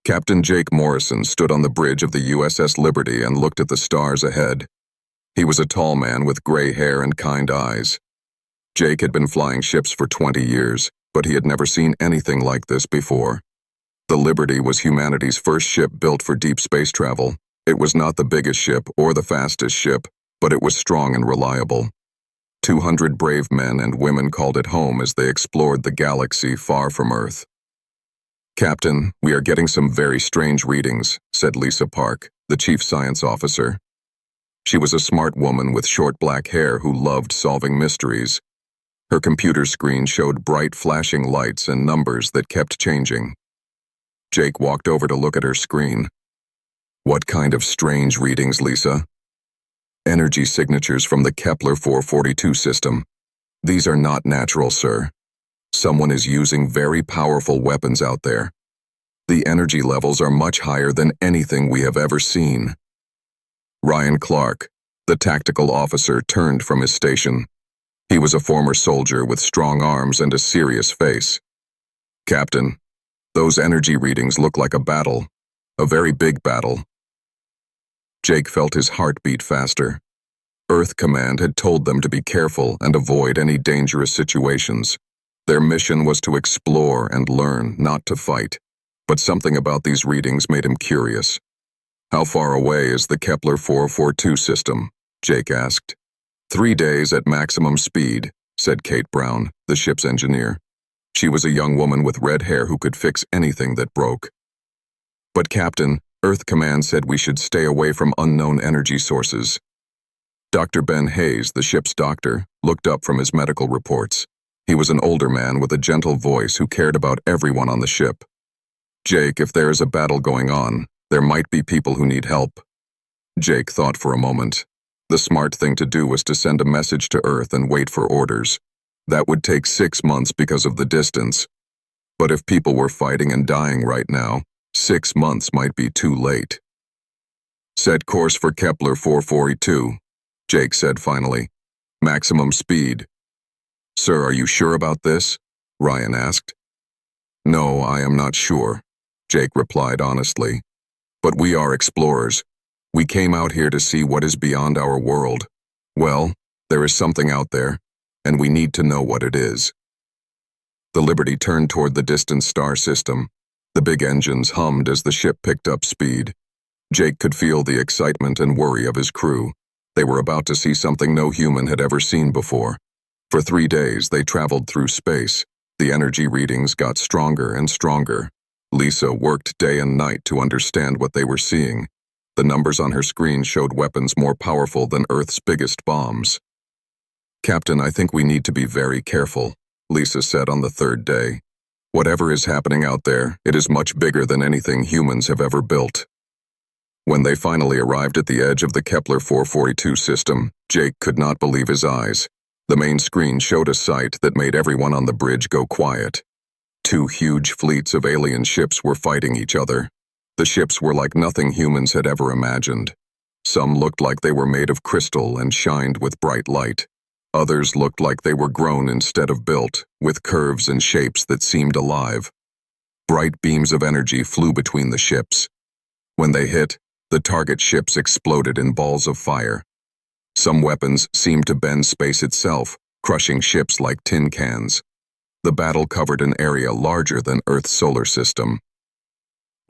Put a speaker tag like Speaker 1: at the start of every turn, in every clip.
Speaker 1: Captain Jake Morrison stood on the bridge of the USS Liberty and looked at the stars ahead. He was a tall man with gray hair and kind eyes. Jake had been flying ships for 20 years, but he had never seen anything like this before. The Liberty was humanity's first ship built for deep space travel. It was not the biggest ship or the fastest ship, but it was strong and reliable. 200 brave men and women called it home as they explored the galaxy far from Earth. "Captain, we are getting some very strange readings," said Lisa Park, the chief science officer. She was a smart woman with short black hair who loved solving mysteries. Her computer screen showed bright flashing lights and numbers that kept changing. Jake walked over to look at her screen. "What kind of strange readings, Lisa?" "Energy signatures from the Kepler 442 system. These are not natural, sir. Someone is using very powerful weapons out there. The energy levels are much higher than anything we have ever seen." Ryan Clark, the tactical officer, turned from his station. He was a former soldier with strong arms and a serious face. "Captain, those energy readings look like a battle. A very big battle." Jake felt his heart beat faster. Earth Command had told them to be careful and avoid any dangerous situations. Their mission was to explore and learn, not to fight. But something about these readings made him curious. "How far away is the Kepler 442 system?" Jake asked. 3 days at maximum speed," said Kate Brown, the ship's engineer. She was a young woman with red hair who could fix anything that broke. "But Captain, Earth Command said we should stay away from unknown energy sources." Dr. Ben Hayes, the ship's doctor, looked up from his medical reports. He was an older man with a gentle voice who cared about everyone on the ship. "Jake, if there is a battle going on, there might be people who need help." Jake thought for a moment. The smart thing to do was to send a message to Earth and wait for orders. That would take 6 months because of the distance. But if people were fighting and dying right now, 6 months might be too late. "Set course for Kepler 442, Jake said finally. "Maximum speed." "Sir, are you sure about this?" Ryan asked. "No, I am not sure," Jake replied honestly. "But we are explorers. We came out here to see what is beyond our world. Well, there is something out there, and we need to know what it is." The Liberty turned toward the distant star system. The big engines hummed as the ship picked up speed. Jake could feel the excitement and worry of his crew. They were about to see something no human had ever seen before. For 3 days, they traveled through space. The energy readings got stronger and stronger. Lisa worked day and night to understand what they were seeing. The numbers on her screen showed weapons more powerful than Earth's biggest bombs. "Captain, I think we need to be very careful," Lisa said on the 3rd day. "Whatever is happening out there, it is much bigger than anything humans have ever built." When they finally arrived at the edge of the Kepler 442 system, Jake could not believe his eyes. The main screen showed a sight that made everyone on the bridge go quiet. 2 huge fleets of alien ships were fighting each other. The ships were like nothing humans had ever imagined. Some looked like they were made of crystal and shined with bright light. Others looked like they were grown instead of built, with curves and shapes that seemed alive. Bright beams of energy flew between the ships. When they hit, the target ships exploded in balls of fire. Some weapons seemed to bend space itself, crushing ships like tin cans. The battle covered an area larger than Earth's solar system.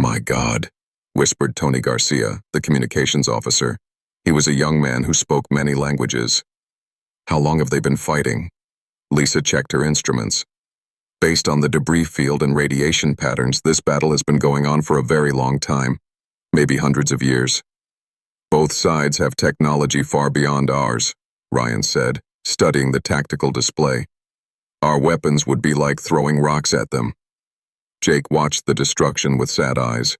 Speaker 1: "My God," whispered Tony Garcia, the communications officer. He was a young man who spoke many languages. "How long have they been fighting?" Lisa checked her instruments. "Based on the debris field and radiation patterns, this battle has been going on for a very long time, maybe hundreds of years." "Both sides have technology far beyond ours," Ryan said, studying the tactical display. "Our weapons would be like throwing rocks at them." Jake watched the destruction with sad eyes.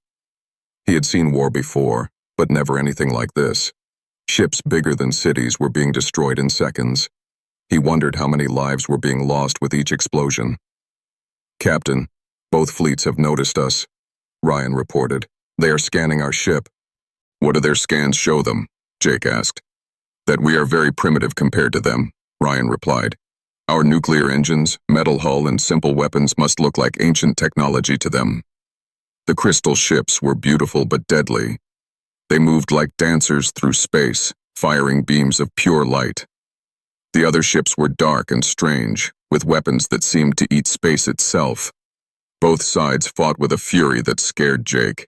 Speaker 1: He had seen war before, but never anything like this. Ships bigger than cities were being destroyed in seconds. He wondered how many lives were being lost with each explosion. "Captain, both fleets have noticed us," Ryan reported. "They are scanning our ship." "What do their scans show them?" Jake asked. "That we are very primitive compared to them," Ryan replied. "Our nuclear engines, metal hull, and simple weapons must look like ancient technology to them." The crystal ships were beautiful but deadly. They moved like dancers through space, firing beams of pure light. The other ships were dark and strange, with weapons that seemed to eat space itself. Both sides fought with a fury that scared Jake.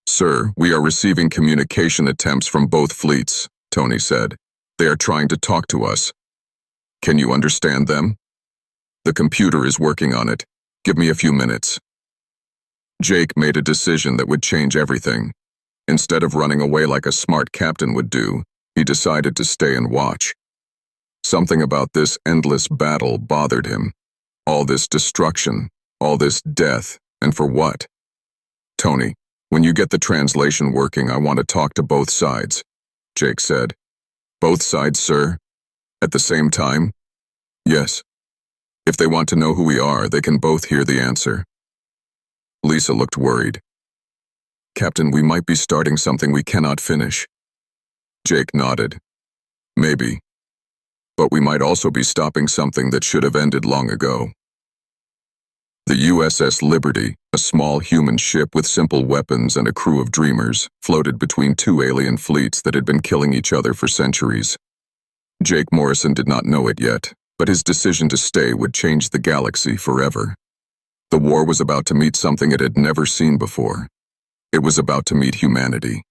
Speaker 1: "Sir, we are receiving communication attempts from both fleets," Tony said. "They are trying to talk to us. Can you understand them?" "The computer is working on it. Give me a few minutes." Jake made a decision that would change everything. Instead of running away like a smart captain would do, he decided to stay and watch. Something about this endless battle bothered him. All this destruction, all this death, and for what? "Tony, when you get the translation working, I want to talk to both sides," Jake said. "Both sides, sir? At the same time?" "Yes. If they want to know who we are, they can both hear the answer." Lisa looked worried. "Captain, we might be starting something we cannot finish." Jake nodded. "Maybe. But we might also be stopping something that should have ended long ago." The USS Liberty, a small human ship with simple weapons and a crew of dreamers, floated between two alien fleets that had been killing each other for centuries. Jake Morrison did not know it yet, but his decision to stay would change the galaxy forever. The war was about to meet something it had never seen before. It was about to meet humanity.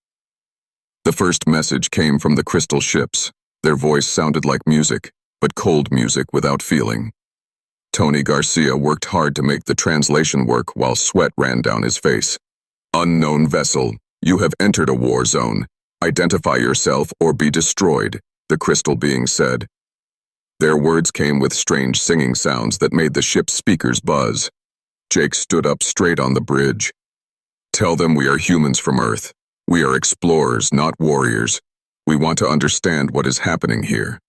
Speaker 1: The first message came from the crystal ships. Their voice sounded like music, but cold music without feeling. Tony Garcia worked hard to make the translation work while sweat ran down his face. "Unknown vessel, you have entered a war zone. Identify yourself or be destroyed," the crystal being said. Their words came with strange singing sounds that made the ship's speakers buzz. Jake stood up straight on the bridge. "Tell them we are humans from Earth. We are explorers, not warriors. We want to understand what is happening here."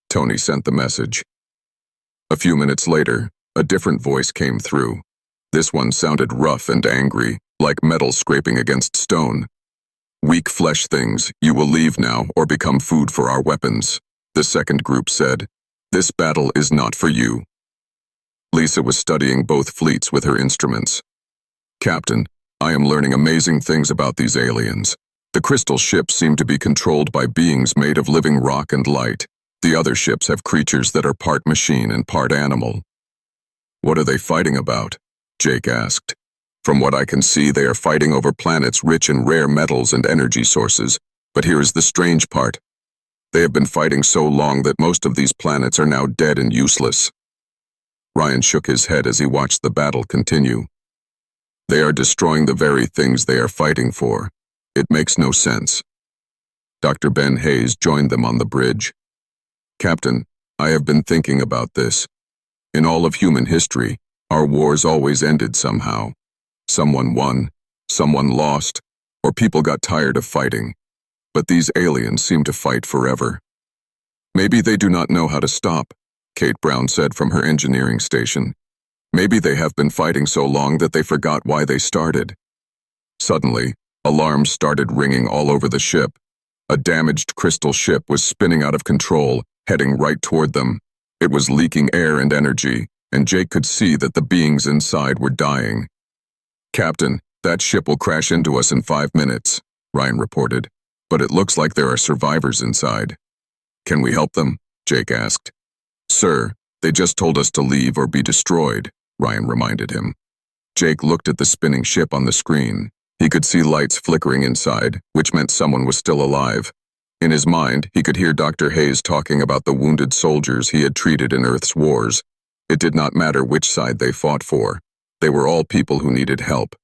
Speaker 1: Tony sent the message. A few minutes later, a different voice came through. This one sounded rough and angry, like metal scraping against stone. "Weak flesh things, you will leave now or become food for our weapons," the second group said. "This battle is not for you." Lisa was studying both fleets with her instruments. "Captain, I am learning amazing things about these aliens. The crystal ships seem to be controlled by beings made of living rock and light. The other ships have creatures that are part machine and part animal." "What are they fighting about?" Jake asked. "From what I can see, they are fighting over planets rich in rare metals and energy sources. But here is the strange part. They have been fighting so long that most of these planets are now dead and useless." Ryan shook his head as he watched the battle continue. "They are destroying the very things they are fighting for. It makes no sense." Dr. Ben Hayes joined them on the bridge. "Captain, I have been thinking about this. In all of human history, our wars always ended somehow. Someone won, someone lost, or people got tired of fighting. But these aliens seem to fight forever." "Maybe they do not know how to stop," Kate Brown said from her engineering station. "Maybe they have been fighting so long that they forgot why they started." Suddenly, alarms started ringing all over the ship. A damaged crystal ship was spinning out of control, heading right toward them. It was leaking air and energy, and Jake could see that the beings inside were dying. "Captain, that ship will crash into us in 5 minutes, Ryan reported, "but it looks like there are survivors inside." "Can we help them?" Jake asked. "Sir, they just told us to leave or be destroyed," Ryan reminded him. Jake looked at the spinning ship on the screen. He could see lights flickering inside, which meant someone was still alive. In his mind, he could hear Dr. Hayes talking about the wounded soldiers he had treated in Earth's wars. It did not matter which side they fought for. They were all people who needed help.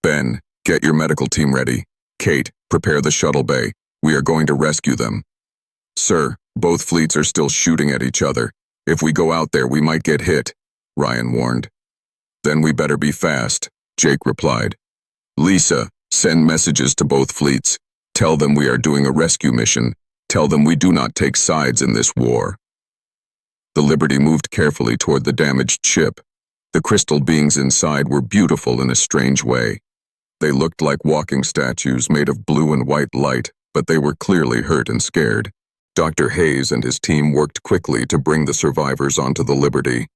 Speaker 1: "Ben, get your medical team ready. Kate, prepare the shuttle bay. We are going to rescue them." "Sir, both fleets are still shooting at each other. If we go out there, we might get hit," Ryan warned. "Then we better be fast," Jake replied. "Lisa, send messages to both fleets. Tell them we are doing a rescue mission. Tell them we do not take sides in this war." The Liberty moved carefully toward the damaged ship. The crystal beings inside were beautiful in a strange way. They looked like walking statues made of blue and white light, but they were clearly hurt and scared. Dr. Hayes and his team worked quickly to bring the survivors onto the Liberty.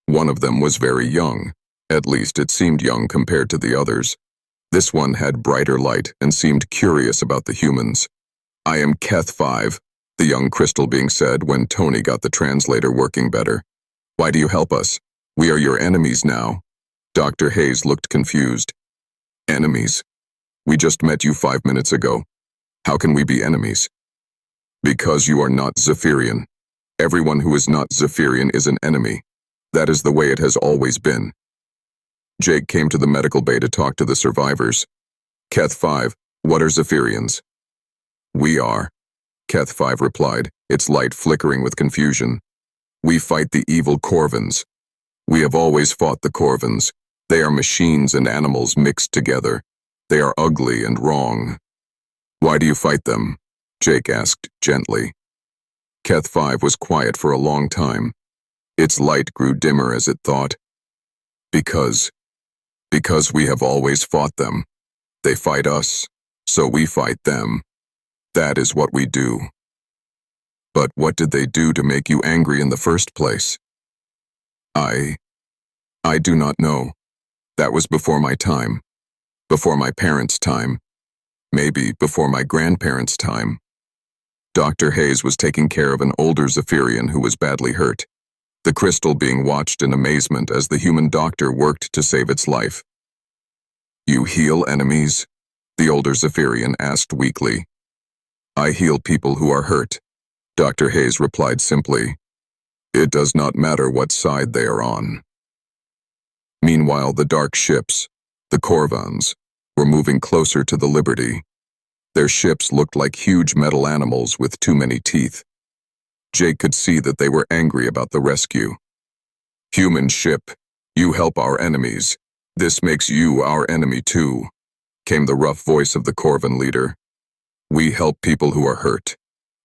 Speaker 1: One of them was very young. At least it seemed young compared to the others. This one had brighter light and seemed curious about the humans. "I am Keth 5, the young crystal being said when Tony got the translator working better. "Why do you help us? We are your enemies now." Dr. Hayes looked confused. "Enemies? We just met you 5 minutes ago. How can we be enemies?" "Because you are not Zephyrian. Everyone who is not Zephyrian is an enemy. That is the way it has always been." Jake came to the medical bay to talk to the survivors. "Keth 5, what are Zephyrians?" "We are," Keth 5 replied, its light flickering with confusion. "We fight the evil Corvins. We have always fought the Corvins. They are machines and animals mixed together. They are ugly and wrong." "Why do you fight them?" Jake asked gently. Keth 5 was quiet for a long time. Its light grew dimmer as it thought. Because we have always fought them. They fight us, so we fight them. That is what we do." "But what did they do to make you angry in the first place?" I do not know. That was before my time. Before my parents' time. Maybe before my grandparents' time." Dr. Hayes was taking care of an older Zephyrian who was badly hurt, the crystal being watched in amazement as the human doctor worked to save its life. "You heal enemies?" the older Zephyrian asked weakly. "I heal people who are hurt," Dr. Hayes replied simply. "It does not matter what side they are on." Meanwhile, the dark ships, the Corvans, were moving closer to the Liberty. Their ships looked like huge metal animals with too many teeth. Jake could see that they were angry about the rescue. "Human ship, you help our enemies. This makes you our enemy too," came the rough voice of the Corvan leader. "We help people who are hurt,"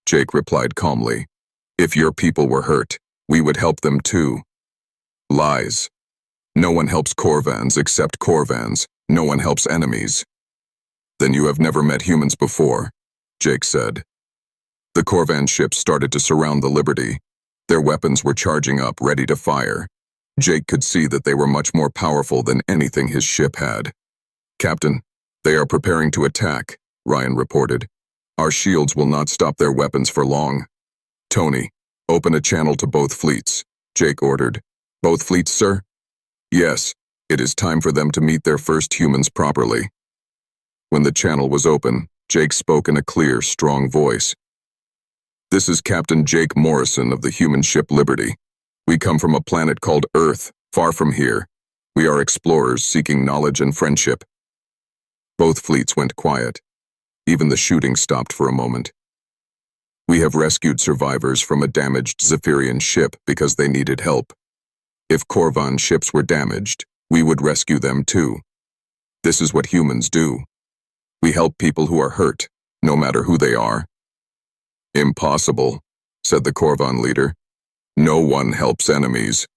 Speaker 1: Jake replied calmly. "If your people were hurt, we would help them too." "Lies. No one helps Corvans except Corvans. No one helps enemies." "Then you have never met humans before," Jake said. The Corvan ships started to surround the Liberty. Their weapons were charging up, ready to fire. Jake could see that they were much more powerful than anything his ship had. "Captain, they are preparing to attack," Ryan reported. "Our shields will not stop their weapons for long." "Tony, open a channel to both fleets," Jake ordered. "Both fleets, sir?" "Yes, it is time for them to meet their first humans properly." When the channel was open, Jake spoke in a clear, strong voice. "This is Captain Jake Morrison of the human ship Liberty. We come from a planet called Earth, far from here. We are explorers seeking knowledge and friendship." Both fleets went quiet. Even the shooting stopped for a moment. "We have rescued survivors from a damaged Zephyrian ship because they needed help. If Corvan ships were damaged, we would rescue them too. This is what humans do. We help people who are hurt, no matter who they are." "Impossible," said the Corvan leader. "No one helps enemies."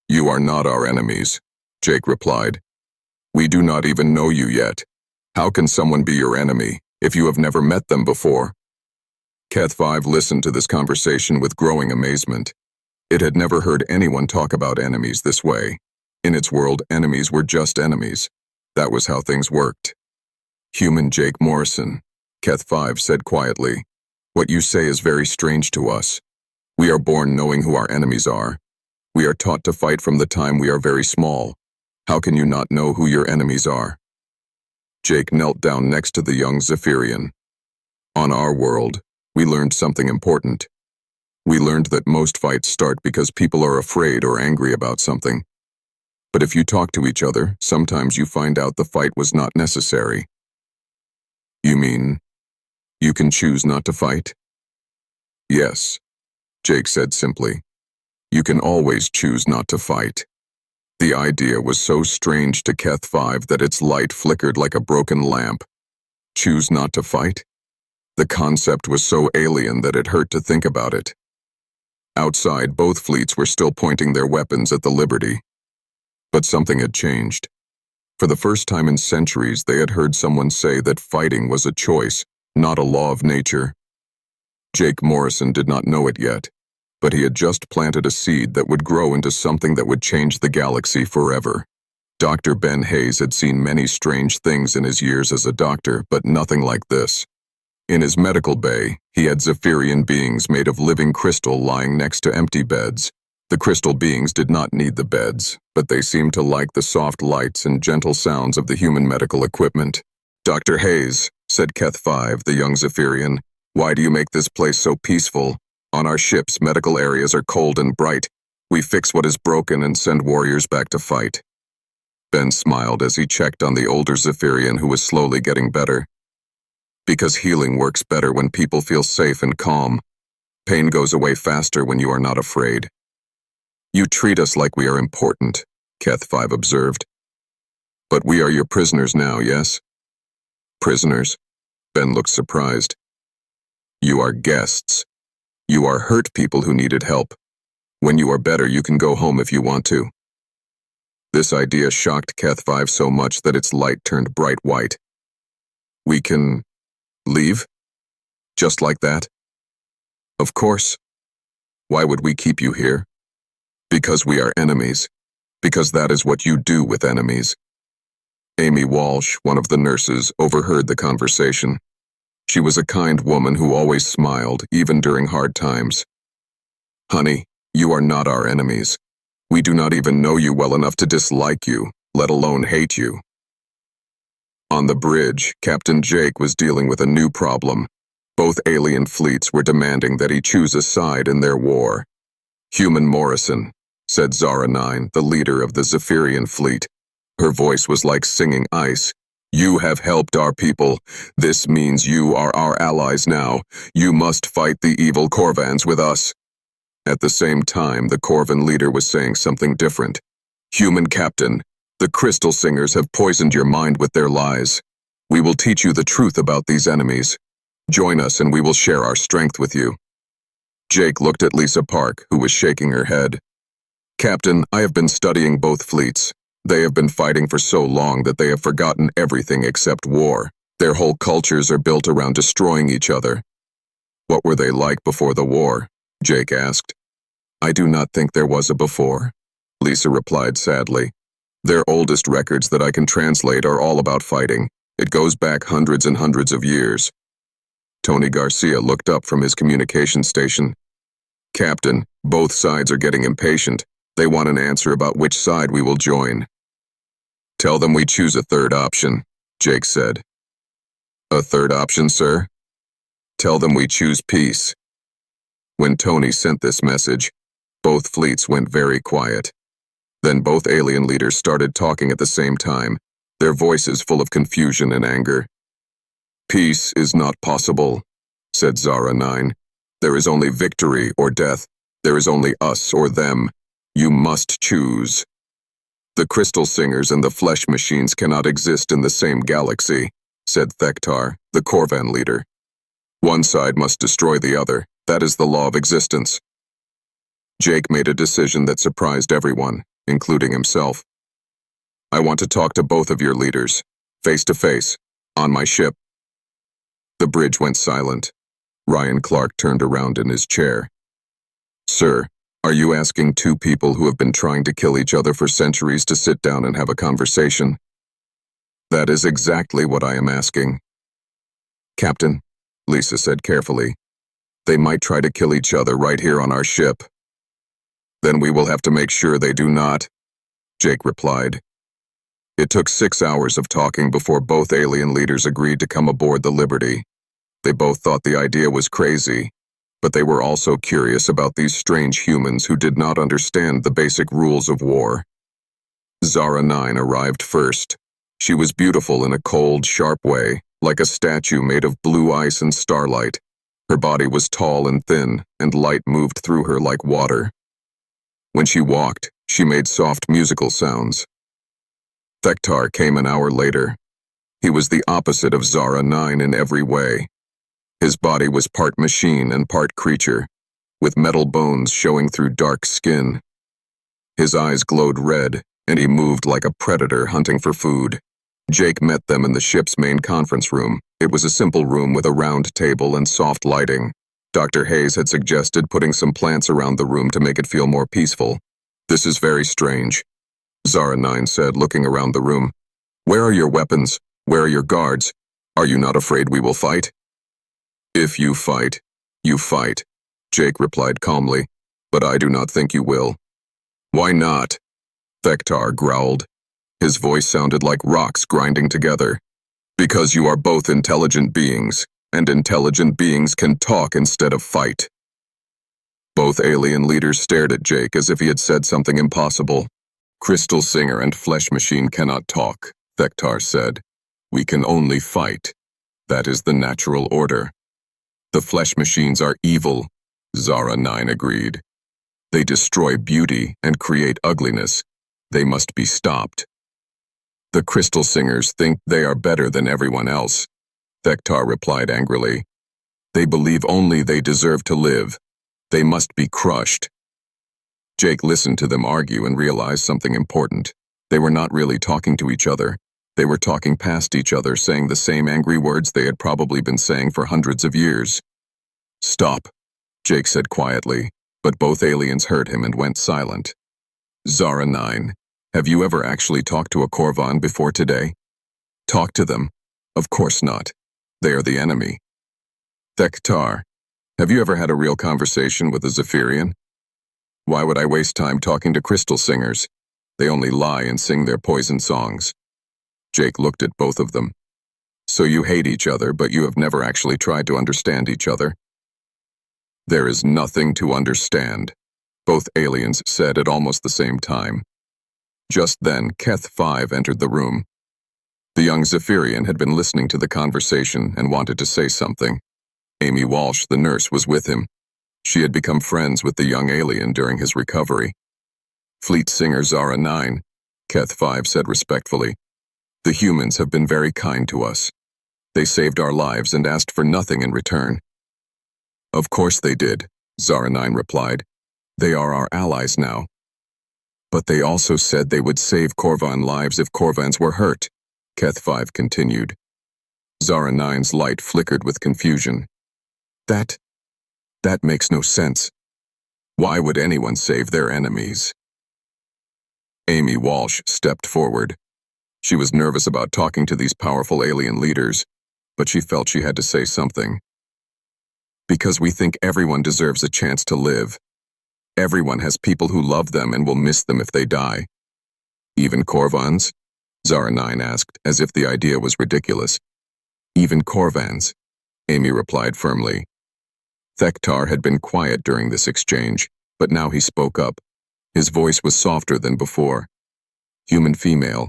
Speaker 1: "You are not our enemies," Jake replied. "We do not even know you yet. How can someone be your enemy if you have never met them before?" Keth 5 listened to this conversation with growing amazement. It had never heard anyone talk about enemies this way. In its world, enemies were just enemies. That was how things worked. "Human Jake Morrison," Keth 5 said quietly, "what you say is very strange to us. We are born knowing who our enemies are. We are taught to fight from the time we are very small. How can you not know who your enemies are?" Jake knelt down next to the young Zephyrian. "On our world, we learned something important. We learned that most fights start because people are afraid or angry about something. But if you talk to each other, sometimes you find out the fight was not necessary." "You mean, you can choose not to fight?" "Yes," Jake said simply. "You can always choose not to fight." The idea was so strange to Keth 5 that its light flickered like a broken lamp. Choose not to fight? The concept was so alien that it hurt to think about it. Outside, both fleets were still pointing their weapons at the Liberty. But something had changed. For the first time in centuries, they had heard someone say that fighting was a choice, not a law of nature. Jake Morrison did not know it yet, but he had just planted a seed that would grow into something that would change the galaxy forever. Dr. Ben Hayes had seen many strange things in his years as a doctor, but nothing like this. In his medical bay, he had Zephyrian beings made of living crystal lying next to empty beds. The crystal beings did not need the beds, but they seemed to like the soft lights and gentle sounds of the human medical equipment. "Dr. Hayes," said Keth 5, the young Zephyrian, "why do you make this place so peaceful? On our ships, medical areas are cold and bright. We fix what is broken and send warriors back to fight." Ben smiled as he checked on the older Zephyrian who was slowly getting better. "Because healing works better when people feel safe and calm. Pain goes away faster when you are not afraid." "You treat us like we are important," Keth 5 observed. "But we are your prisoners now, yes?" "Prisoners?" Ben looked surprised. "You are guests. You are hurt people who needed help. When you are better, you can go home if you want to." This idea shocked Keth 5 so much that its light turned bright white. "We can leave? Just like that?" "Of course. Why would we keep you here?" "Because we are enemies. Because that is what you do with enemies." Amy Walsh, one of the nurses, overheard the conversation. She was a kind woman who always smiled, even during hard times. "Honey, you are not our enemies. We do not even know you well enough to dislike you, let alone hate you." On the bridge, Captain Jake was dealing with a new problem. Both alien fleets were demanding that he choose a side in their war. "Human Morrison," said Zara 9, the leader of the Zephyrian fleet. Her voice was like singing ice. "You have helped our people. This means you are our allies now. You must fight the evil Corvans with us." At the same time, the Corvan leader was saying something different. "Human Captain, the Crystal Singers have poisoned your mind with their lies. We will teach you the truth about these enemies. Join us and we will share our strength with you." Jake looked at Lisa Park, who was shaking her head. "Captain, I have been studying both fleets. They have been fighting for so long that they have forgotten everything except war. Their whole cultures are built around destroying each other." "What were they like before the war?" Jake asked. "I do not think there was a before," Lisa replied sadly. "Their oldest records that I can translate are all about fighting. It goes back hundreds and hundreds of years." Tony Garcia looked up from his communication station. "Captain, both sides are getting impatient. They want an answer about which side we will join." "Tell them we choose a third option," Jake said. "A third option, sir?" "Tell them we choose peace." When Tony sent this message, both fleets went very quiet. Then both alien leaders started talking at the same time, their voices full of confusion and anger. "Peace is not possible," said Zara 9. "There is only victory or death. There is only us or them. You must choose." "The Crystal Singers and the Flesh Machines cannot exist in the same galaxy," said Thektar, the Corvan leader. "One side must destroy the other. That is the law of existence." Jake made a decision that surprised everyone, including himself. "I want to talk to both of your leaders, face to face, on my ship." The bridge went silent. Ryan Clark turned around in his chair. "Sir, are you asking two people who have been trying to kill each other for centuries to sit down and have a conversation?" "That is exactly what I am asking." "Captain," Lisa said carefully, "they might try to kill each other right here on our ship." "Then we will have to make sure they do not," Jake replied. It took 6 hours of talking before both alien leaders agreed to come aboard the Liberty. They both thought the idea was crazy, but they were also curious about these strange humans who did not understand the basic rules of war. Zara 9 arrived first. She was beautiful in a cold, sharp way, like a statue made of blue ice and starlight. Her body was tall and thin, and light moved through her like water. When she walked, she made soft musical sounds. Thektar came an hour later. He was the opposite of Zara 9 in every way. His body was part machine and part creature, with metal bones showing through dark skin. His eyes glowed red, and he moved like a predator hunting for food. Jake met them in the ship's main conference room. It was a simple room with a round table and soft lighting. Dr. Hayes had suggested putting some plants around the room to make it feel more peaceful. This is very strange, Zara 9 said, looking around the room. Where are your weapons? Where are your guards? Are you not afraid we will fight? If you fight, you fight, Jake replied calmly, but I do not think you will. Why not? Thektar growled. His voice sounded like rocks grinding together. Because you are both intelligent beings, and intelligent beings can talk instead of fight. Both alien leaders stared at Jake as if he had said something impossible. Crystal Singer and Flesh Machine cannot talk, Thektar said. We can only fight. That is the natural order. The Flesh Machines are evil, Zara 9 agreed. They destroy beauty and create ugliness. They must be stopped. The Crystal Singers think they are better than everyone else, Thektar replied angrily. They believe only they deserve to live. They must be crushed. Jake listened to them argue and realized something important. They were not really talking to each other. They were talking past each other, saying the same angry words they had probably been saying for hundreds of years. Stop, Jake said quietly, but both aliens heard him and went silent. Zara 9, have you ever actually talked to a Korvan before today? Talk to them? Of course not. They are the enemy. Thektar, have you ever had a real conversation with a Zephyrian? Why would I waste time talking to Crystal Singers? They only lie and sing their poison songs. Jake looked at both of them. So you hate each other, but you have never actually tried to understand each other? There is nothing to understand, both aliens said at almost the same time. Just then, Keth 5 entered the room. The young Zephyrian had been listening to the conversation and wanted to say something. Amy Walsh, the nurse, was with him. She had become friends with the young alien during his recovery. Fleet Singer Zara 9, Keth 5 said respectfully. The humans have been very kind to us. They saved our lives and asked for nothing in return. Of course they did, Zara 9 replied. They are our allies now. But they also said they would save Korvan lives if Korvans were hurt, Keth 5 continued. Zara 9's light flickered with confusion. That makes no sense. Why would anyone save their enemies? Amy Walsh stepped forward. She was nervous about talking to these powerful alien leaders, but she felt she had to say something. Because we think everyone deserves a chance to live. Everyone has people who love them and will miss them if they die. Even Korvans? Zara 9 asked, as if the idea was ridiculous. Even Korvans, Amy replied firmly. Thektar had been quiet during this exchange, but now he spoke up. His voice was softer than before. Human female,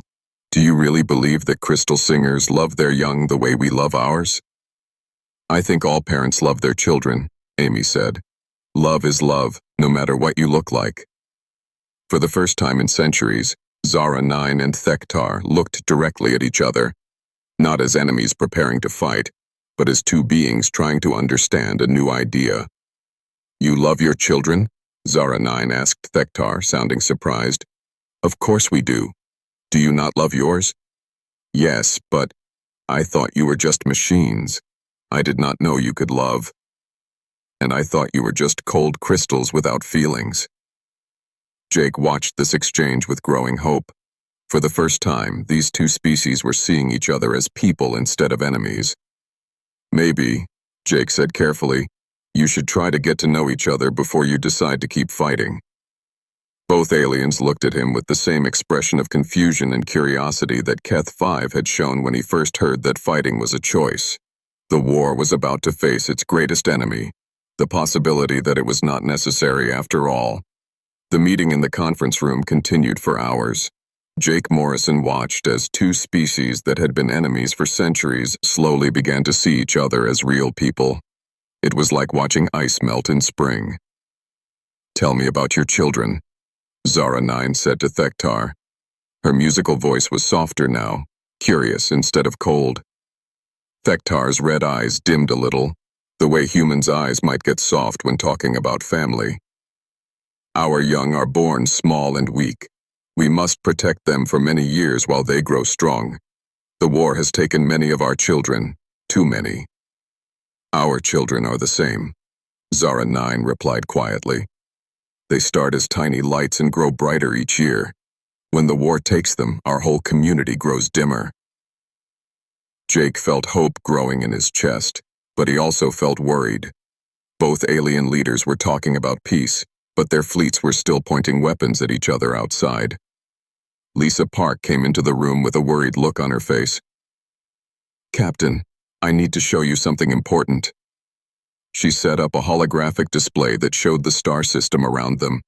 Speaker 1: do you really believe that Crystal Singers love their young the way we love ours? I think all parents love their children, Amy said. Love is love, no matter what you look like. For the first time in centuries, Zara 9 and Thektar looked directly at each other, not as enemies preparing to fight, but as two beings trying to understand a new idea. You love your children? Zara 9 asked Thektar, sounding surprised. Of course we do. Do you not love yours? Yes, but I thought you were just machines. I did not know you could love. And I thought you were just cold crystals without feelings. Jake watched this exchange with growing hope. For the first time, these two species were seeing each other as people instead of enemies. Maybe, Jake said carefully, you should try to get to know each other before you decide to keep fighting. Both aliens looked at him with the same expression of confusion and curiosity that Keth 5 had shown when he first heard that fighting was a choice. The war was about to face its greatest enemy, the possibility that it was not necessary after all. The meeting in the conference room continued for hours. Jake Morrison watched as two species that had been enemies for centuries slowly began to see each other as real people. It was like watching ice melt in spring. Tell me about your children, Zara 9 said to Thektar. Her musical voice was softer now, curious instead of cold. Thektar's red eyes dimmed a little, the way humans' eyes might get soft when talking about family. Our young are born small and weak. We must protect them for many years while they grow strong. The war has taken many of our children, too many. Our children are the same. Zara 9 replied quietly. They start as tiny lights and grow brighter each year. When the war takes them, our whole community grows dimmer. Jake felt hope growing in his chest, but he also felt worried. Both alien leaders were talking about peace, but their fleets were still pointing weapons at each other outside. Lisa Park came into the room with a worried look on her face. Captain, I need to show you something important. She set up a holographic display that showed the star system around them.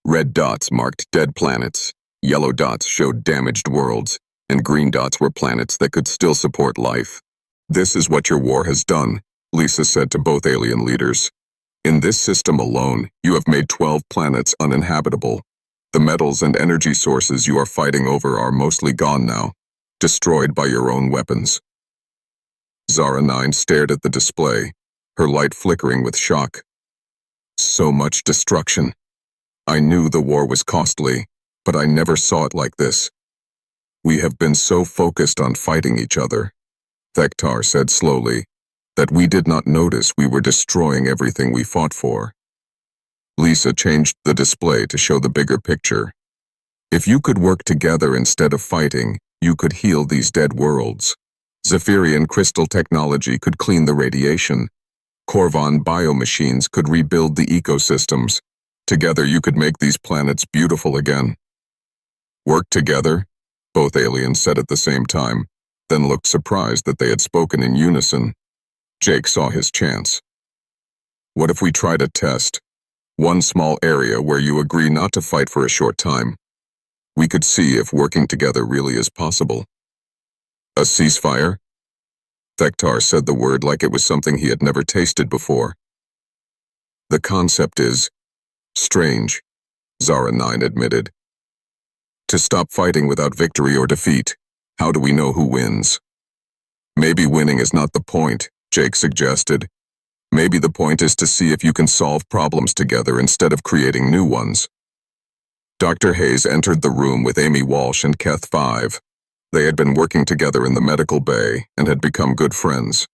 Speaker 1: Red dots marked dead planets, yellow dots showed damaged worlds, and green dots were planets that could still support life. This is what your war has done, Lisa said to both alien leaders. In this system alone, you have made 12 planets uninhabitable. The metals and energy sources you are fighting over are mostly gone now, destroyed by your own weapons. Zara 9 stared at the display, her light flickering with shock. So much destruction. I knew the war was costly, but I never saw it like this. We have been so focused on fighting each other, Thektar said slowly, that we did not notice we were destroying everything we fought for. Lisa changed the display to show the bigger picture. If you could work together instead of fighting, you could heal these dead worlds. Zephyrian crystal technology could clean the radiation. Korvan biomachines could rebuild the ecosystems. Together you could make these planets beautiful again. Work together? Both aliens said at the same time, then looked surprised that they had spoken in unison. Jake saw his chance. What if we tried a test? One small area where you agree not to fight for a short time. We could see if working together really is possible. A ceasefire? Thektar said the word like it was something he had never tasted before. The concept is strange, Zara 9 admitted. To stop fighting without victory or defeat, how do we know who wins? Maybe winning is not the point, Jake suggested. Maybe the point is to see if you can solve problems together instead of creating new ones. Dr. Hayes entered the room with Amy Walsh and Keth 5. They had been working together in the medical bay and had become good friends.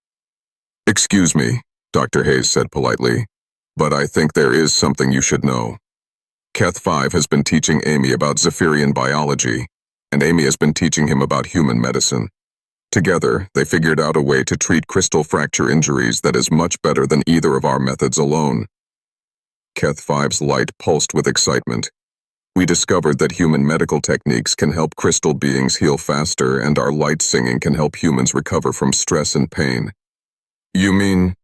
Speaker 1: Excuse me, Dr. Hayes said politely, but I think there is something you should know. Keth 5 has been teaching Amy about Zephyrian biology, and Amy has been teaching him about human medicine. Together, they figured out a way to treat crystal fracture injuries that is much better than either of our methods alone. Keth 5's light pulsed with excitement. We discovered that human medical techniques can help crystal beings heal faster, and our light singing can help humans recover from stress and pain. You mean?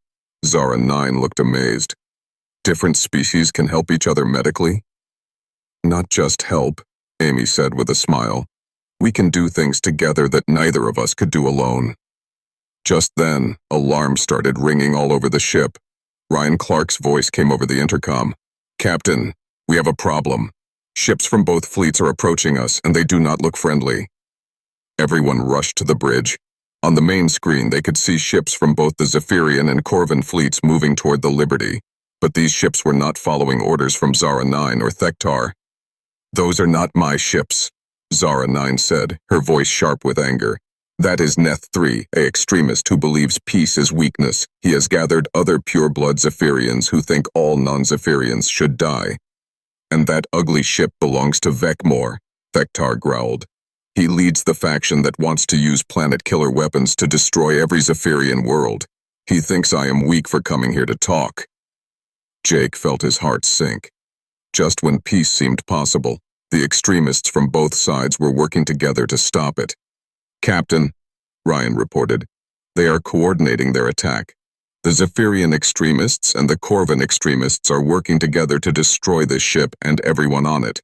Speaker 1: Zara 9 looked amazed. Different species can help each other medically? Not just help, Amy said with a smile. We can do things together that neither of us could do alone. Just then, alarms started ringing all over the ship. Ryan Clark's voice came over the intercom. Captain, we have a problem. Ships from both fleets are approaching us, and they do not look friendly. Everyone rushed to the bridge. On the main screen, they could see ships from both the Zephyrian and Korvan fleets moving toward the Liberty, but these ships were not following orders from Zara 9 or Thektar. Those are not my ships, Zara 9 said, her voice sharp with anger. That is Neth 3, an extremist who believes peace is weakness. He has gathered other pure-blood Zephyrians who think all non-Zephyrians should die. And that ugly ship belongs to Vekmore, Thektar growled. He leads the faction that wants to use planet-killer weapons to destroy every Zephyrian world. He thinks I am weak for coming here to talk. Jake felt his heart sink. Just when peace seemed possible, the extremists from both sides were working together to stop it. Captain, Ryan reported, they are coordinating their attack. The Zephyrian extremists and the Korvan extremists are working together to destroy this ship and everyone on it.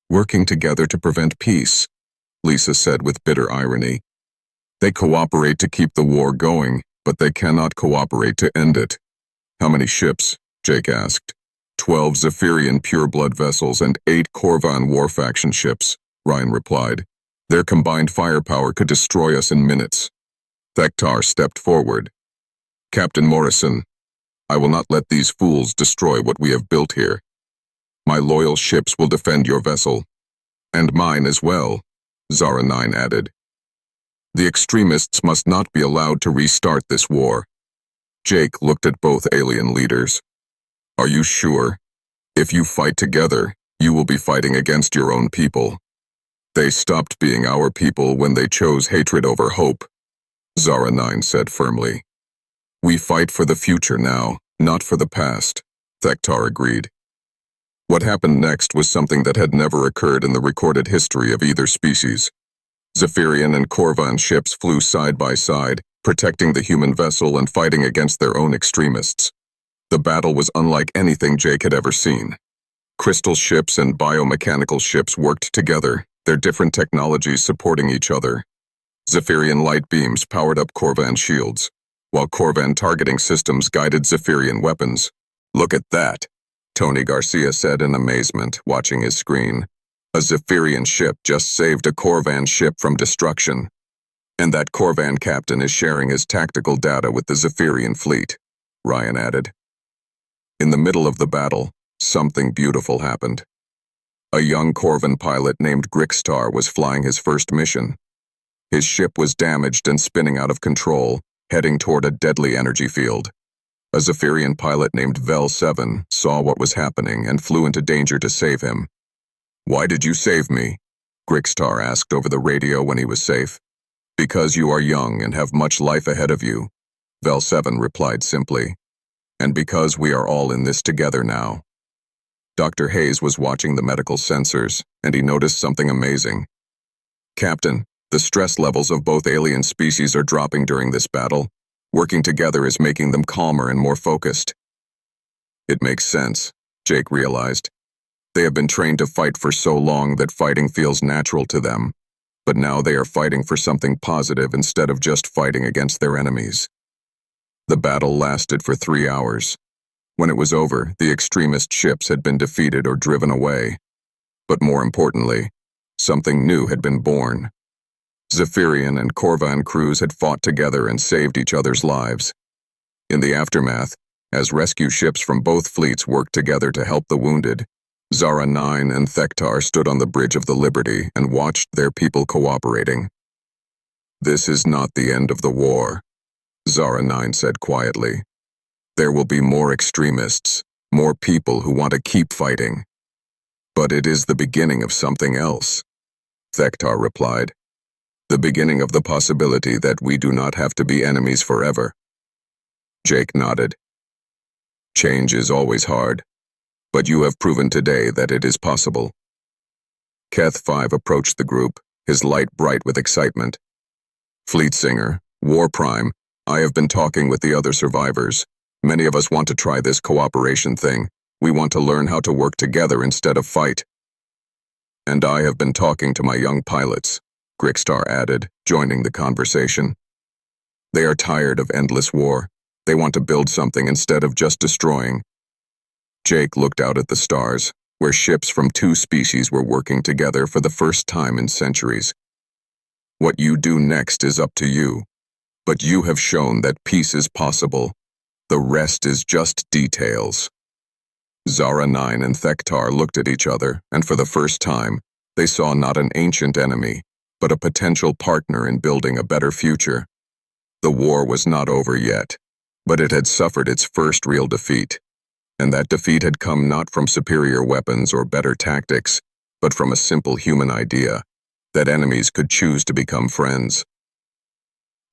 Speaker 1: Working together to prevent peace, Lisa said with bitter irony. They cooperate to keep the war going, but they cannot cooperate to end it. How many ships? Jake asked. 12 Zephyrian pure-blood vessels and 8 Korvan war faction ships, Ryan replied. Their combined firepower could destroy us in minutes. Thektar stepped forward. Captain Morrison, I will not let these fools destroy what we have built here. My loyal ships will defend your vessel. And mine as well, Zara 9 added. The extremists must not be allowed to restart this war. Jake looked at both alien leaders. Are you sure? If you fight together, you will be fighting against your own people. They stopped being our people when they chose hatred over hope, Zara 9 said firmly. We fight for the future now, not for the past, Thektar agreed. What happened next was something that had never occurred in the recorded history of either species. Zephyrian and Korvan ships flew side by side, protecting the human vessel and fighting against their own extremists. The battle was unlike anything Jake had ever seen. Crystal ships and biomechanical ships worked together, their different technologies supporting each other. Zephyrian light beams powered up Korvan shields, while Korvan targeting systems guided Zephyrian weapons. Look at that, Tony Garcia said in amazement, watching his screen. A Zephyrian ship just saved a Korvan ship from destruction. And that Korvan captain is sharing his tactical data with the Zephyrian fleet, Ryan added. In the middle of the battle, something beautiful happened. A young Korvan pilot named Grixtar was flying his first mission. His ship was damaged and spinning out of control, heading toward a deadly energy field. A Zephyrian pilot named Vel 7 saw what was happening and flew into danger to save him. Why did you save me? Grixtar asked over the radio when he was safe. Because you are young and have much life ahead of you, Vel 7 replied simply. And because we are all in this together now. Dr. Hayes was watching the medical sensors, and he noticed something amazing. Captain, the stress levels of both alien species are dropping during this battle. Working together is making them calmer and more focused. It makes sense, Jake realized. They have been trained to fight for so long that fighting feels natural to them, but now they are fighting for something positive instead of just fighting against their enemies. The battle lasted for 3 hours. When it was over, the extremist ships had been defeated or driven away. But more importantly, something new had been born. Zephyrian and Korvan crews had fought together and saved each other's lives. In the aftermath, as rescue ships from both fleets worked together to help the wounded, Zara 9 and Thektar stood on the Bridge of the Liberty and watched their people cooperating. This is not the end of the war, Zara 9 said quietly. There will be more extremists, more people who want to keep fighting. But it is the beginning of something else, Thektar replied. The beginning of the possibility that we do not have to be enemies forever. Jake nodded. Change is always hard, but you have proven today that it is possible. Keth 5 approached the group, his light bright with excitement. Fleet Singer, War Prime, I have been talking with the other survivors. Many of us want to try this cooperation thing. We want to learn how to work together instead of fight. And I have been talking to my young pilots, Grixtar added, joining the conversation. They are tired of endless war. They want to build something instead of just destroying. Jake looked out at the stars, where ships from 2 species were working together for the first time in centuries. What you do next is up to you. But you have shown that peace is possible. The rest is just details. Zara 9 and Thektar looked at each other, and for the first time, they saw not an ancient enemy, but a potential partner in building a better future. The war was not over yet, but it had suffered its first real defeat. And that defeat had come not from superior weapons or better tactics, but from a simple human idea, that enemies could choose to become friends.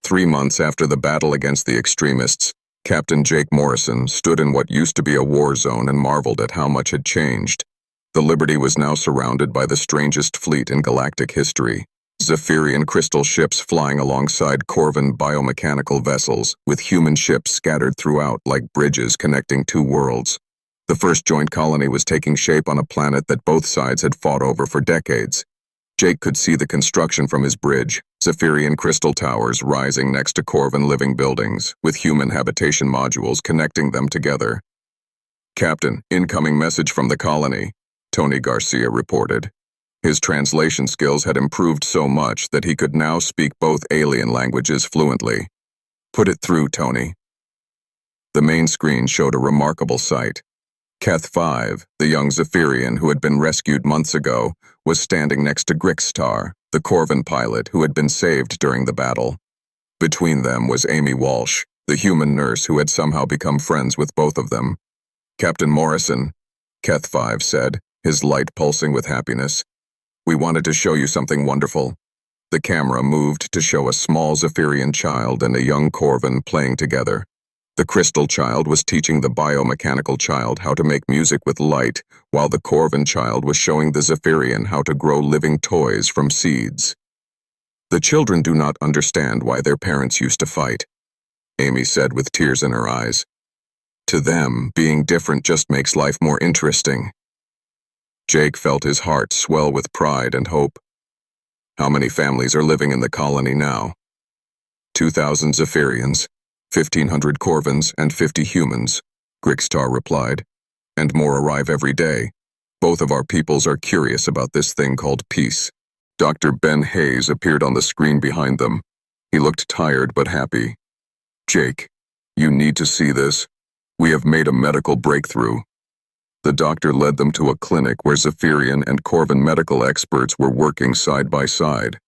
Speaker 1: 3 months after the battle against the extremists, Captain Jake Morrison stood in what used to be a war zone and marveled at how much had changed. The Liberty was now surrounded by the strangest fleet in galactic history, Zephyrian crystal ships flying alongside Korvan biomechanical vessels, with human ships scattered throughout like bridges connecting 2 worlds. The first joint colony was taking shape on a planet that both sides had fought over for decades. Jake could see the construction from his bridge, Zephyrian crystal towers rising next to Korvan living buildings, with human habitation modules connecting them together. Captain, incoming message from the colony, Tony Garcia reported. His translation skills had improved so much that he could now speak both alien languages fluently. Put it through, Tony. The main screen showed a remarkable sight. Keth 5, the young Zephyrian who had been rescued months ago, was standing next to Grixtar, the Korvan pilot who had been saved during the battle. Between them was Amy Walsh, the human nurse who had somehow become friends with both of them. "Captain Morrison," Keth 5 said, his light pulsing with happiness. "We wanted to show you something wonderful." The camera moved to show a small Zephyrian child and a young Corvan playing together. The crystal child was teaching the biomechanical child how to make music with light, while the Corvan child was showing the Zephyrian how to grow living toys from seeds. "The children do not understand why their parents used to fight," Amy said with tears in her eyes. "To them, being different just makes life more interesting." Jake felt his heart swell with pride and hope. "How many families are living in the colony now?" 2,000 Zephyrians, 1,500 Corvans, and 50 humans, Grixtar replied. "And more arrive every day. Both of our peoples are curious about this thing called peace." Dr. Ben Hayes appeared on the screen behind them. He looked tired but happy. "Jake, you need to see this. We have made a medical breakthrough." The doctor led them to a clinic where Zephyrian and Corvan medical experts were working side by side.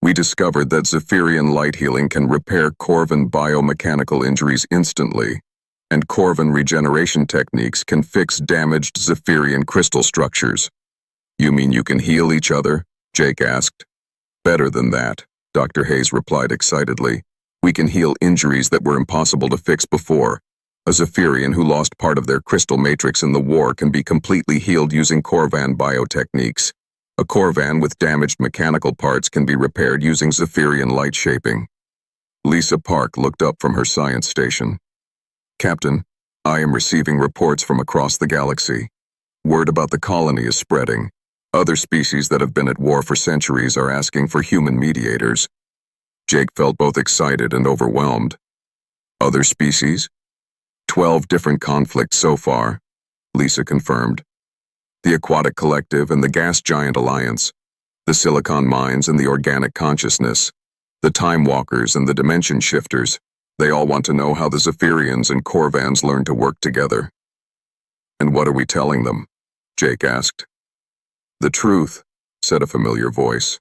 Speaker 1: "We discovered that Zephyrian light healing can repair Corvan biomechanical injuries instantly, and Corvan regeneration techniques can fix damaged Zephyrian crystal structures." "You mean you can heal each other?" Jake asked. "Better than that," Dr. Hayes replied excitedly. "We can heal injuries that were impossible to fix before. A Zephyrian who lost part of their crystal matrix in the war can be completely healed using Corvan biotechniques. A Corvan with damaged mechanical parts can be repaired using Zephyrian light shaping." Lisa Park looked up from her science station. "Captain, I am receiving reports from across the galaxy. Word about the colony is spreading. Other species that have been at war for centuries are asking for human mediators." Jake felt both excited and overwhelmed. "Other species?" 12 different conflicts so far, Lisa confirmed. "The Aquatic Collective and the Gas Giant Alliance, the Silicon Mines and the Organic Consciousness, the Time Walkers and the Dimension Shifters. They all want to know how the Zephyrians and Corvans learn to work together." "And what are we telling them?" Jake asked. "The truth," said a familiar voice.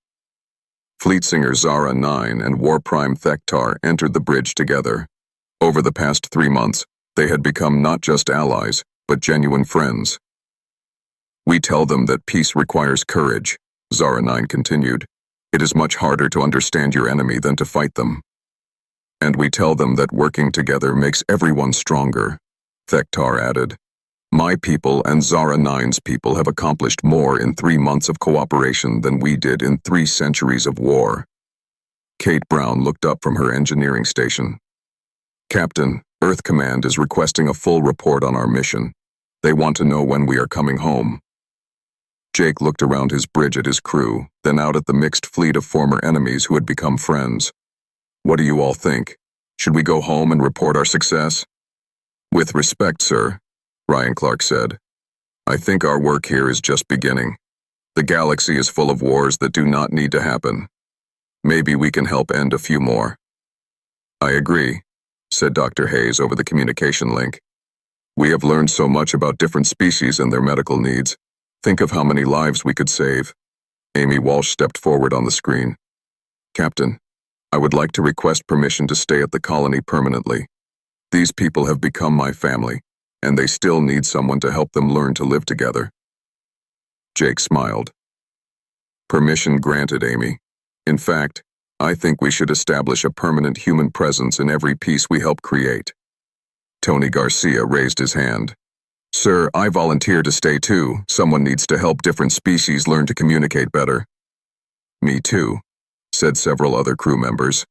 Speaker 1: Fleetsinger Zara 9 and War Prime Thektar entered the bridge together. Over the past 3 months, they had become not just allies, but genuine friends. "We tell them that peace requires courage," Zara 9 continued. "It is much harder to understand your enemy than to fight them. And we tell them that working together makes everyone stronger," Thektar added. "My people and Zara 9's people have accomplished more in 3 months of cooperation than we did in 3 centuries of war." Kate Brown looked up from her engineering station. "Captain, Earth Command is requesting a full report on our mission. They want to know when we are coming home." Jake looked around his bridge at his crew, then out at the mixed fleet of former enemies who had become friends. "What do you all think? Should we go home and report our success?" "With respect, sir," Ryan Clark said, "I think our work here is just beginning. The galaxy is full of wars that do not need to happen. Maybe we can help end a few more." "I agree," said Dr. Hayes over the communication link. "We have learned so much about different species and their medical needs. Think of how many lives we could save." Amy Walsh stepped forward on the screen. "Captain, I would like to request permission to stay at the colony permanently. These people have become my family, and they still need someone to help them learn to live together." Jake smiled. "Permission granted, Amy. In fact, I think we should establish a permanent human presence in every piece we help create." Tony Garcia raised his hand. "Sir, I volunteer to stay too. Someone needs to help different species learn to communicate better." "Me too," said several other crew members.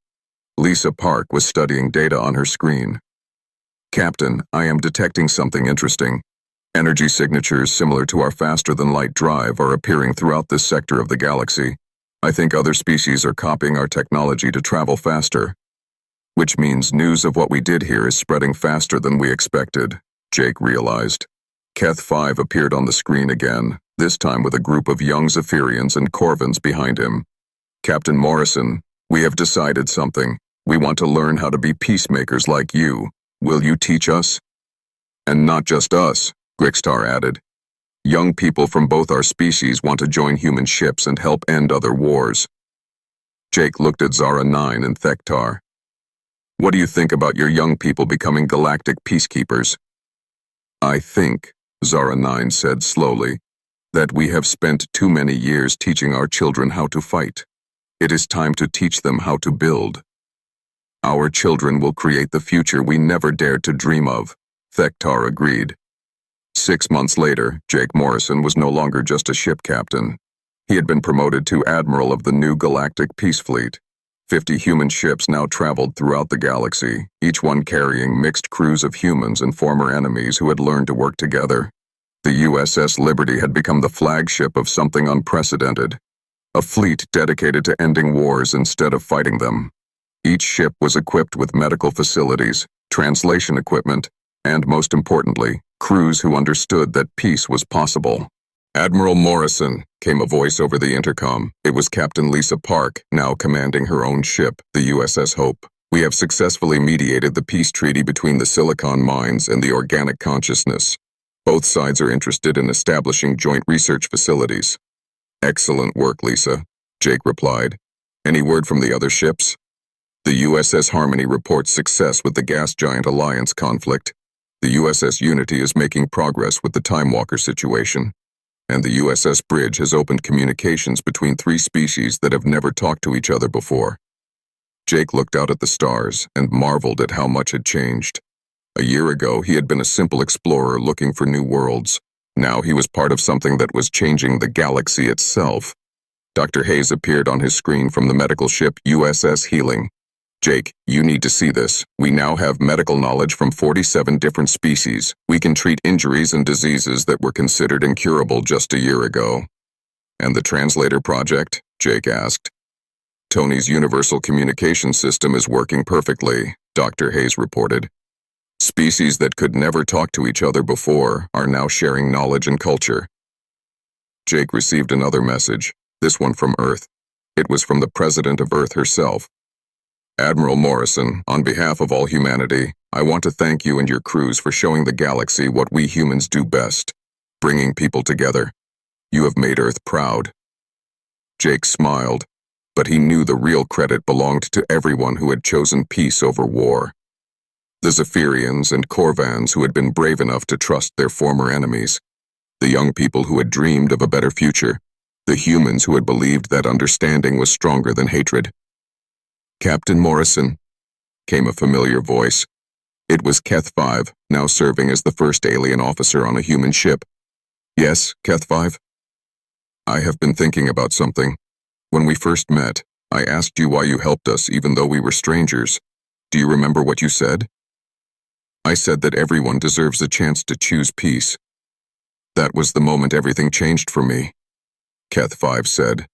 Speaker 1: Lisa Park was studying data on her screen. "Captain, I am detecting something interesting. Energy signatures similar to our faster-than-light drive are appearing throughout this sector of the galaxy. I think other species are copying our technology to travel faster. Which means news of what we did here is spreading faster than we expected," Jake realized. Keth 5 appeared on the screen again, this time with a group of young Zephyrians and Corvans behind him. "Captain Morrison, we have decided something. We want to learn how to be peacemakers like you. Will you teach us?" "And not just us," Grixtar added. "Young people from both our species want to join human ships and help end other wars." Jake looked at Zara 9 and Thektar. What do you think about your young people becoming galactic peacekeepers? I think, Zara 9 said slowly, that we have spent too many years teaching our children how to fight. It is time to teach them how to build. Our children will create the future we never dared to dream of, Thektar agreed. 6 months later, Jake Morrison was no longer just a ship captain. He had been promoted to admiral of the new Galactic Peace Fleet. 50 human ships now traveled throughout the galaxy, each one carrying mixed crews of humans and former enemies who had learned to work together. The USS Liberty had become the flagship of something unprecedented, a fleet dedicated to ending wars instead of fighting them. Each ship was equipped with medical facilities, translation equipment, and most importantly, crews who understood that peace was possible. Admiral Morrison, came a voice over the intercom. It was Captain Lisa Park, now commanding her own ship, the USS Hope. We have successfully mediated the peace treaty between the Silicon Mines and the Organic Consciousness. Both sides are interested in establishing joint research facilities. Excellent work, Lisa, Jake replied. Any word from the other ships? The USS Harmony reports success with the Gas Giant Alliance conflict. The USS Unity is making progress with the Time Walker situation. And the USS Bridge has opened communications between 3 species that have never talked to each other before. Jake looked out at the stars and marveled at how much had changed. A year ago, he had been a simple explorer looking for new worlds. Now he was part of something that was changing the galaxy itself. Dr. Hayes appeared on his screen from the medical ship USS Healing. Jake, you need to see this. We now have medical knowledge from 47 different species. We can treat injuries and diseases that were considered incurable just a year ago. And the translator project? Jake asked. Tony's universal communication system is working perfectly, Dr. Hayes reported. Species that could never talk to each other before are now sharing knowledge and culture. Jake received another message, this one from Earth. It was from the President of Earth herself. Admiral Morrison, on behalf of all humanity, I want to thank you and your crews for showing the galaxy what we humans do best, bringing people together. You have made Earth proud. Jake smiled, but he knew the real credit belonged to everyone who had chosen peace over war. The Zephyrians and Corvans who had been brave enough to trust their former enemies, the young people who had dreamed of a better future, the humans who had believed that understanding was stronger than hatred. Captain Morrison, came a familiar voice. It was Keth 5, now serving as the first alien officer on a human ship. Yes, Keth 5? I have been thinking about something. When we first met, I asked you why you helped us even though we were strangers. Do you remember what you said? I said that everyone deserves a chance to choose peace. That was the moment everything changed for me, Keth 5 said,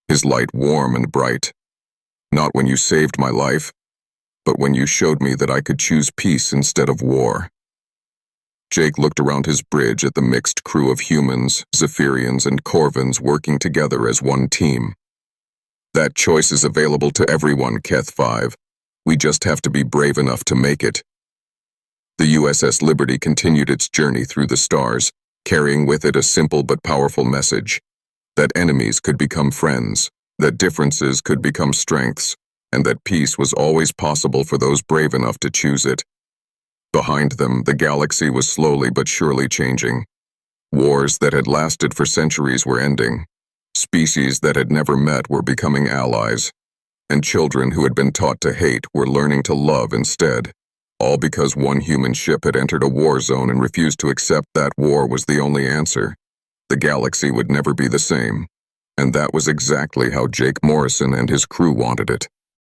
Speaker 1: his light warm and bright. Not when you saved my life, but when you showed me that I could choose peace instead of war. Jake looked around his bridge at the mixed crew of humans, Zephyrians, and Corvans working together as one team. That choice is available to everyone, Keth 5. We just have to be brave enough to make it. The USS Liberty continued its journey through the stars, carrying with it a simple but powerful message. That enemies could become friends, that differences could become strengths, and that peace was always possible for those brave enough to choose it. Behind them, the galaxy was slowly but surely changing. Wars that had lasted for centuries were ending. Species that had never met were becoming allies. And children who had been taught to hate were learning to love instead. All because one human ship had entered a war zone and refused to accept that war was the only answer. The galaxy would never be the same. And that was exactly how Jake Morrison and his crew wanted it.